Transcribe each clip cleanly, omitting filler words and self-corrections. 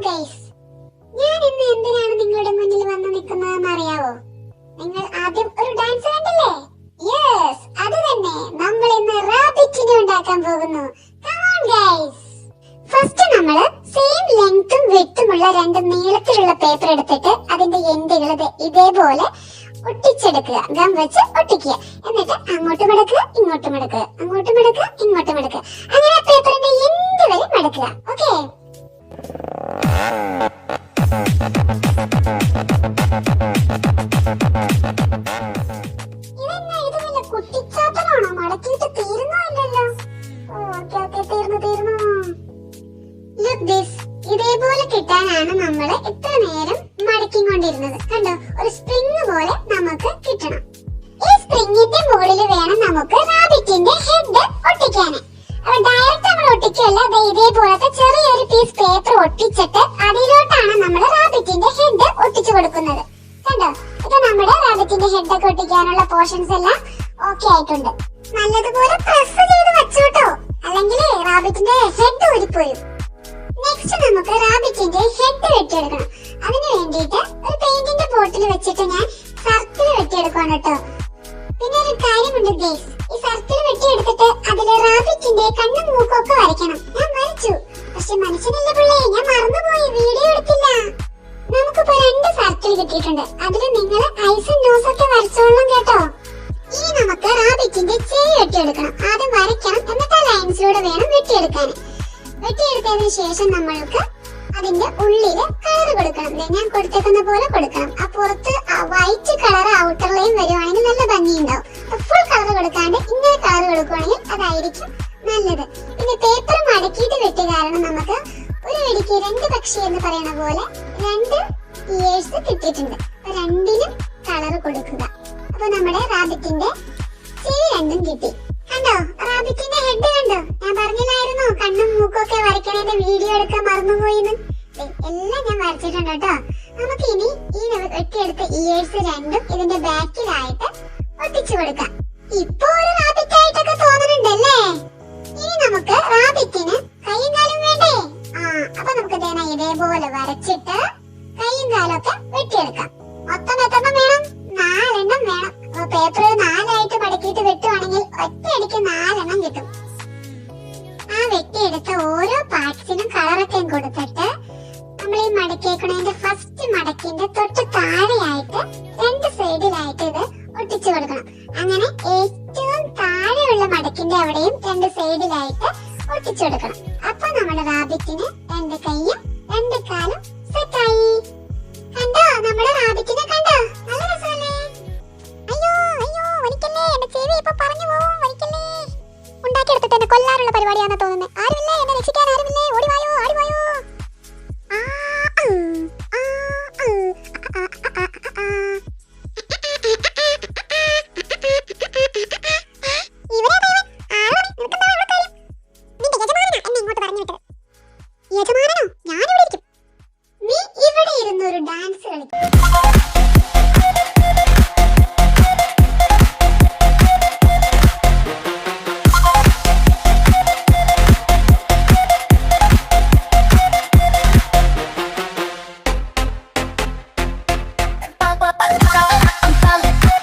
Guys, ഞാൻ ഇന്ന് എന്തിനാണ് നിങ്ങളുടെ മുന്നിൽ വന്ന് നിൽക്കുന്നതെന്ന് അറിയാവോ? നിങ്ങൾ ആദ്യം ഒരു ഡാൻസ് കണ്ടില്ലേ? യെസ്, അത് തന്നെ. നമ്മൾ ഇന്ന് റാബിറ്റിനെ ഉണ്ടാക്കാൻ പോകുന്നു. Come on guys. ഫസ്റ്റ് നമ്മൾ സെയിം ലെങ്ത്തും വിഡ്ത്തുമുള്ള രണ്ട് നീളത്തിലുള്ള പേപ്പർ എടുത്തിട്ട് അതിന്റെ എൻഡുകൾ ഇതേപോലെ ഒട്ടിച്ചെടുക്കുക. ഗം വെച്ച് ഒട്ടിക്കുക. എന്നിട്ട് അങ്ങോട്ട് മടക്കുക, ഇങ്ങോട്ട് മടക്കുക, അങ്ങോട്ട് മടക്കുക, ഇങ്ങോട്ട് മടക്കുക. അങ്ങനെ പേപ്പറിന്റെ എൻഡ് വരെ മടക്കുക. ഓക്കേ? ഇതെന്നാ ഇത് വല്ല കുട്ടിച്ചാത്തനാണോ? മടക്കിയിട്ട് തീരുന്നോ ഇല്ലല്ലോ? ഓക്കെ തീർന്നു. Look this. ഇതേപോലെ കിട്ടാനാണ് നമ്മൾ ഇത്ര നേരം മടക്കിക്കൊണ്ടിരുന്നത്. കണ്ടോ, ഒരു സ്പ്രിങ് പോലെ നമുക്ക് കിട്ടണം. ഈ സ്പ്രിങ്ങിന്റെ മുകളിൽ വേണം നമുക്ക് റാബിറ്റിന്റെ ഹെഡ് ഒട്ടിക്കാൻ. അപ്പൊ ഡയറക്റ്റ് നമ്മൾ ഒട്ടിക്കല്ല, ഇതേപോലത്തെ ചെറിയൊരു പീസ് പേപ്പർ ഒട്ടിച്ചിട്ട് അതിലോട്ടാണ് നമ്മൾ റാബിറ്റിന്റെ ഹെഡ് ഒട്ടിച്ചു കൊടുക്കുന്നത്. കണ്ടോ, ഇത് നമ്മുടെ റാബിറ്റിന്റെ ഹെഡ് ഒക്കെ ഒട്ടിക്കാനുള്ള പോർഷൻസ് എല്ലാം ഓക്കെ ആയിട്ടുണ്ട്. നല്ലതുപോലെ പ്രസ് ചെയ്ത് വെച്ചോട്ടോ, അല്ലെങ്കിൽ റാബിറ്റിന്റെ ഹെഡ് ഊരിപ്പോരും. നെക്സ്റ്റ് നമുക്ക് റാബിറ്റിന്റെ ഹെഡ് വെട്ടിയെടുക്കണം. അതിന് വേണ്ടിയിട്ട് ഒരു പെയിന്റിന്റെ ബോട്ടിൽ വെച്ചിട്ട് ഞാൻ സർക്കിൾ വെട്ടിയെടുക്കണം കേട്ടോ. പിന്നെ ഒരു കാര്യമുണ്ട് ഗൈസ്, ഈ സർക്കിൾ വെട്ടിയെടുത്തിട്ട് അതില് റാബിറ്റിന്റെ കണ്ണും മൂക്കൊക്കെ വരയ്ക്കണം. ഞാൻ വരച്ചു, പക്ഷെ മനുഷ്യനല്ല പിള്ളേ, ഞാൻ മറന്നുപോയി, വീഡിയോ എടുത്തില്ല. നമുക്കിപ്പോ 2 സർക്കിൾ കിട്ടിയിട്ടുണ്ട്. അതില് നിങ്ങൾ ഐസും നോസൊക്കെ വരച്ചോളണം കേട്ടോ. ഇനി നമുക്ക് റാബിറ്റിന്റെ ചെവി വെട്ടിയെടുക്കണം. ആദ്യം വരയ്ക്കണം, എന്നിട്ട് ആ ലൈൻസിലൂടെ വേണം വെട്ടിയെടുക്കാൻ. വെട്ടിയെടുത്തതിന് ശേഷം നമ്മൾക്ക് അതിന്റെ ഉള്ളില് കളർ കൊടുക്കണം. ഞാൻ കൊടുത്തേക്കുന്ന പോലെ കൊടുക്കണം. ആ പുറത്ത് വൈറ്റ് കളർ ഔട്ടർ ലൈൻ വരുവാണെങ്കിൽ നല്ല ഭംഗിയുണ്ടാവും. ഫുൾ കളർ കൊടുക്കാണ്ട് ഇങ്ങനെ കളർ കൊടുക്കുവാണെങ്കിൽ അതായിരിക്കും നല്ലത്. പിന്നെ പേപ്പർ മടക്കിയിട്ട് വെട്ടിയ കാരണം നമുക്ക് ഒരു വെടിക്ക് 2 പക്ഷി എന്ന് പറയുന്ന പോലെ 2 ഇയേഴ്സ് കിട്ടിയിട്ടുണ്ട്. രണ്ടിനും കളർ കൊടുക്കുക. അപ്പൊ നമ്മുടെ റാബിറ്റിന്റെ ചെവി രണ്ടും കിട്ടി. കണ്ടോ, റാബിറ്റിന്റെ ഹെഡ് കണ്ടോ? ഞാൻ പറഞ്ഞില്ലായിരുന്നോ കണ്ണും മൂക്കൊക്കെ വരയ്ക്കണേന്റെ വീഡിയോ എടുക്കാൻ മറന്നുപോയിന്ന്. എല്ലാം ഞാൻ വരച്ചിട്ടുണ്ട് കേട്ടോ. നമുക്ക് ഇനി ഈ വെട്ടിയെടുത്ത ഇയേഴ്സ് രണ്ടും ഇതിന്റെ ബാക്കിലായിട്ട് ഒട്ടിച്ചു കൊടുക്കാം. ഇപ്പൊ ഒരു റാബിറ്റ് ആയിട്ടൊക്കെ തോന്നുന്നുണ്ടല്ലേ? ഇനി നമുക്ക് റാബിറ്റിന് കൈയും കാലും വേണ്ടേ? അപ്പൊ നമുക്ക് ഇതേപോലെ വരച്ചിട്ട് കൈയും കാലും ഒക്കെ വെട്ടിയെടുക്കാം. മൊത്തം എത്രണ്ണം വേണം? 4 എണ്ണം വേണം. പേപ്പർ 4 ആയിട്ട് മടക്കിയിട്ട് വെട്ടുവാണെങ്കിൽ ഒറ്റയടിക്ക് 4 എണ്ണം കിട്ടും. ആ വെട്ടിയെടുത്ത ഓരോ പാർട്സിനും കളറൊക്കെ കൊടുത്തിട്ട് നമ്മൾ ഈ മടക്കിയേക്കണതിന്റെ ഫസ്റ്റ് മടക്കിന്റെ തൊട്ട് താഴെയായിട്ട് 2 സൈഡിലായിട്ട് ഇത് ഒട്ടിച്ചു കൊടുക്കണം. അങ്ങനെ ഏറ്റവും താഴെയുള്ള മടക്കിന്റെ അവിടെയും 2 സൈഡിലായിട്ട് ഒട്ടിച്ചു കൊടുക്കണം. അപ്പൊ നമ്മുടെ റാബിറ്റിന് 2 കൈയും 2 കാലും സെറ്റായി. കണ്ടോ, നമ്മുടെ റാബിറ്റിനെ കണ്ടോ? നല്ല രസമല്ലേ? അയ്യോ ഒരിക്കലേ എന്റെ ചെവി ഇപ്പൊ പറഞ്ഞു പോവും. ഒരിക്കലേ ഉണ്ടാക്കിയെടുത്തിട്ട് എന്നെ കൊല്ലാനുള്ള പരിപാടിയാണെന്ന് തോന്നുന്നത്. ആരുമില്ലേ എന്നെ രക്ഷിക്കാൻ? ആരുമില്ലേ? ഓടിവായോ. യജമാനോ? ഞാനിവിടെ ഇരിക്കും. നീ ഇവിടെ ഇരുന്നൊരു ഡാൻസ് കളിക്കും.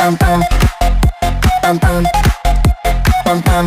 Pum pum pum pum pum pum.